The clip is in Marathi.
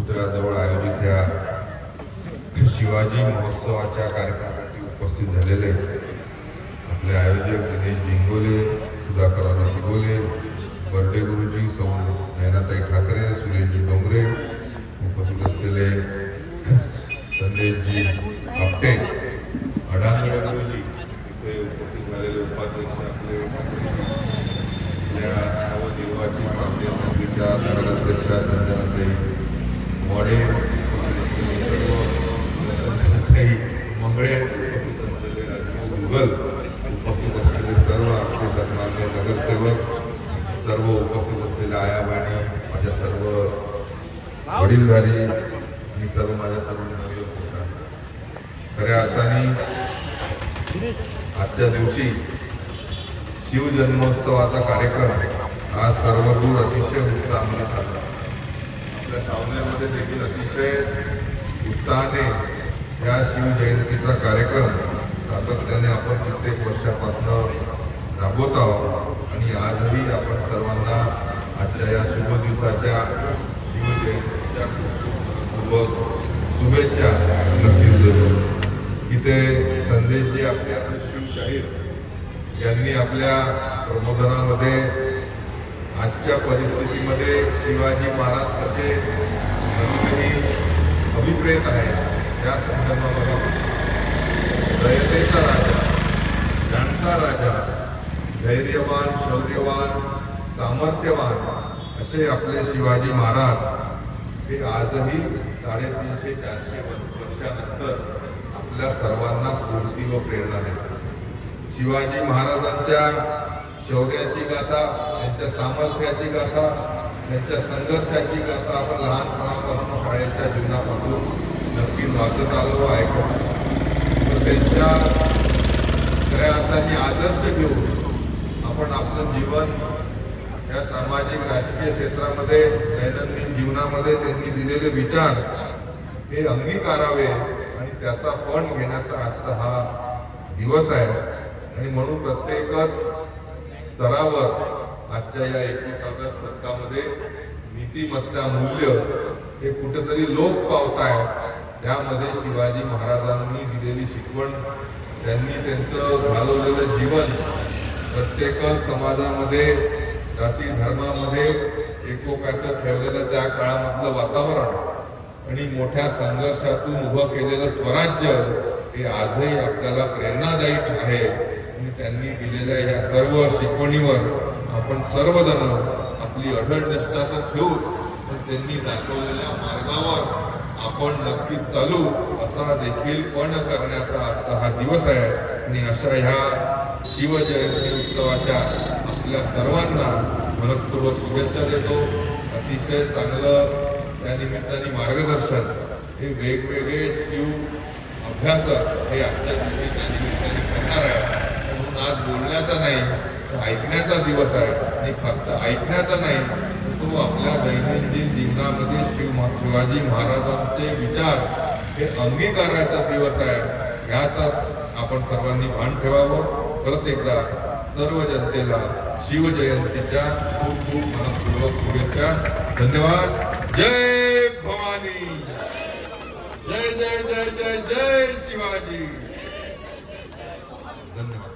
पुतळ्याजवळ आयोजित या शिवाजी महोत्सवाच्या कार्यक्रमासाठी उपस्थित झालेले आपले आयोजक दिनेश जिंगोले, सुधाकर दिगोले, बर्डे गुरुजी, सौ नैनाताई ठाकरे, सुरेशजी डोंगरे, उपस्थित असलेले संदेशजी आपटे, अडांगरे गुरुजी, इथे उपस्थित झालेले उपाध्यक्ष आपले नवनिर्वाचित सामने मंडळीच्या नगराध्यक्षा संजनाताई मोडे, मंगळे, उपस्थित असलेले राजू गुगल, उपस्थित असलेले सर्व आपले सन्मान्य नगरसेवक, सर्व उपस्थित असलेल्या आयाबाणी, माझ्या सर्व वडीलधारी आणि सर्व माझ्या तरुण खऱ्या अर्थाने आजच्या दिवशी शिवजन्मोत्सवाचा कार्यक्रम आज सर्वदूर अतिशय उत्साहाने चालला. आपल्या सावनेरमध्ये देखील अतिशय उत्साहाने या शिवजयंतीचा कार्यक्रम सातत्याने आपण प्रत्येक वर्षापासून राबवत आहोत आणि आजही आपण सर्वांना आजच्या या शुभ दिवसाच्या शिवजयंतीच्या खूप शुभेच्छा नक्कीच देतो. इथे संदेशजी आपले शिवशाहीर यांनी आपल्या प्रबोधनामध्ये आजच्या परिस्थितीमध्ये शिवाजी महाराज कसे नवीनही अभिप्रेत आहेत या संदर्भामध्ये दयतेचा राजा, जाणता राजा, धैर्यवान, शौर्यवान, सामर्थ्यवान असे आपले शिवाजी महाराज हे आजही 350-400 वर्षानंतर आपल्या सर्वांना स्फूर्ती व प्रेरणा देतात. शिवाजी महाराजांच्या शौर्याची गाथा, त्यांच्या सामर्थ्याची गाथा, त्यांच्या संघर्षाची गाथा आपण लहानपणापासून शाळेच्या जीवनापासून नक्कीच वाचत आलो, ऐकतो. त्यांच्या खऱ्या अर्थाने आदर्श घेऊन आपण आपलं जीवन या सामाजिक राजकीय क्षेत्रामध्ये दैनंदिन जीवनामध्ये त्यांनी दिलेले विचार हे अंगीकारावे आणि त्याचा पण घेण्याचा आजचा हा दिवस आहे. आणि म्हणून प्रत्येकच स्तरावर आजच्या या 21व्या शतकामध्ये नीतिमत्ता मूल्य हे कुठेतरी लोप पावत आहे. त्यामध्ये शिवाजी महाराजांनी दिलेली शिकवण, त्यांनी त्यांचं घालवलेलं जीवन, प्रत्येक समाजामध्ये जाती धर्मामध्ये एकोप्याचं ठेवलेलं त्या काळामधलं वातावरण आणि मोठ्या संघर्षातून उभं केलेलं स्वराज्य हे आजही आपल्याला प्रेरणादायी आहे. आणि त्यांनी दिलेल्या या सर्व शिकवणीवर आपण सर्वजण आपली अढळ निष्ठा तर ठेवूच, पण त्यांनी दाखवलेल्या मार्गावर आपण नक्कीच चालू असा देखील पण करण्याचा आजचा हा दिवस आहे. आणि अशा ह्या शिवजयंती उत्सवाच्या आपल्या सर्वांना मनपूर्वक शुभेच्छा देतो. अतिशय चांगलं त्या निमित्ताने मार्गदर्शन हे वेगवेगळे शिव अभ्यासक हे आजच्या दिवशी त्या निमित्ताने करणार आहे. म्हणून आज बोलण्याचा नाही तर ऐकण्याचा दिवस आहे. आणि फक्त ऐकण्याचा नाही तर तो आपल्या दैनंदिन जीवनामध्ये शिवाजी महाराजांचे विचार हे अंगीकाराचा दिवस आहे. याचाच आपण सर्वांनी भान ठेवावं. परत एकदा सर्व जनतेला शिवजयंतीच्या खूप खूप मनपूर्वक शुभेच्छा. धन्यवाद. जय भवानी, जय जय जय जय जय शिवाजी.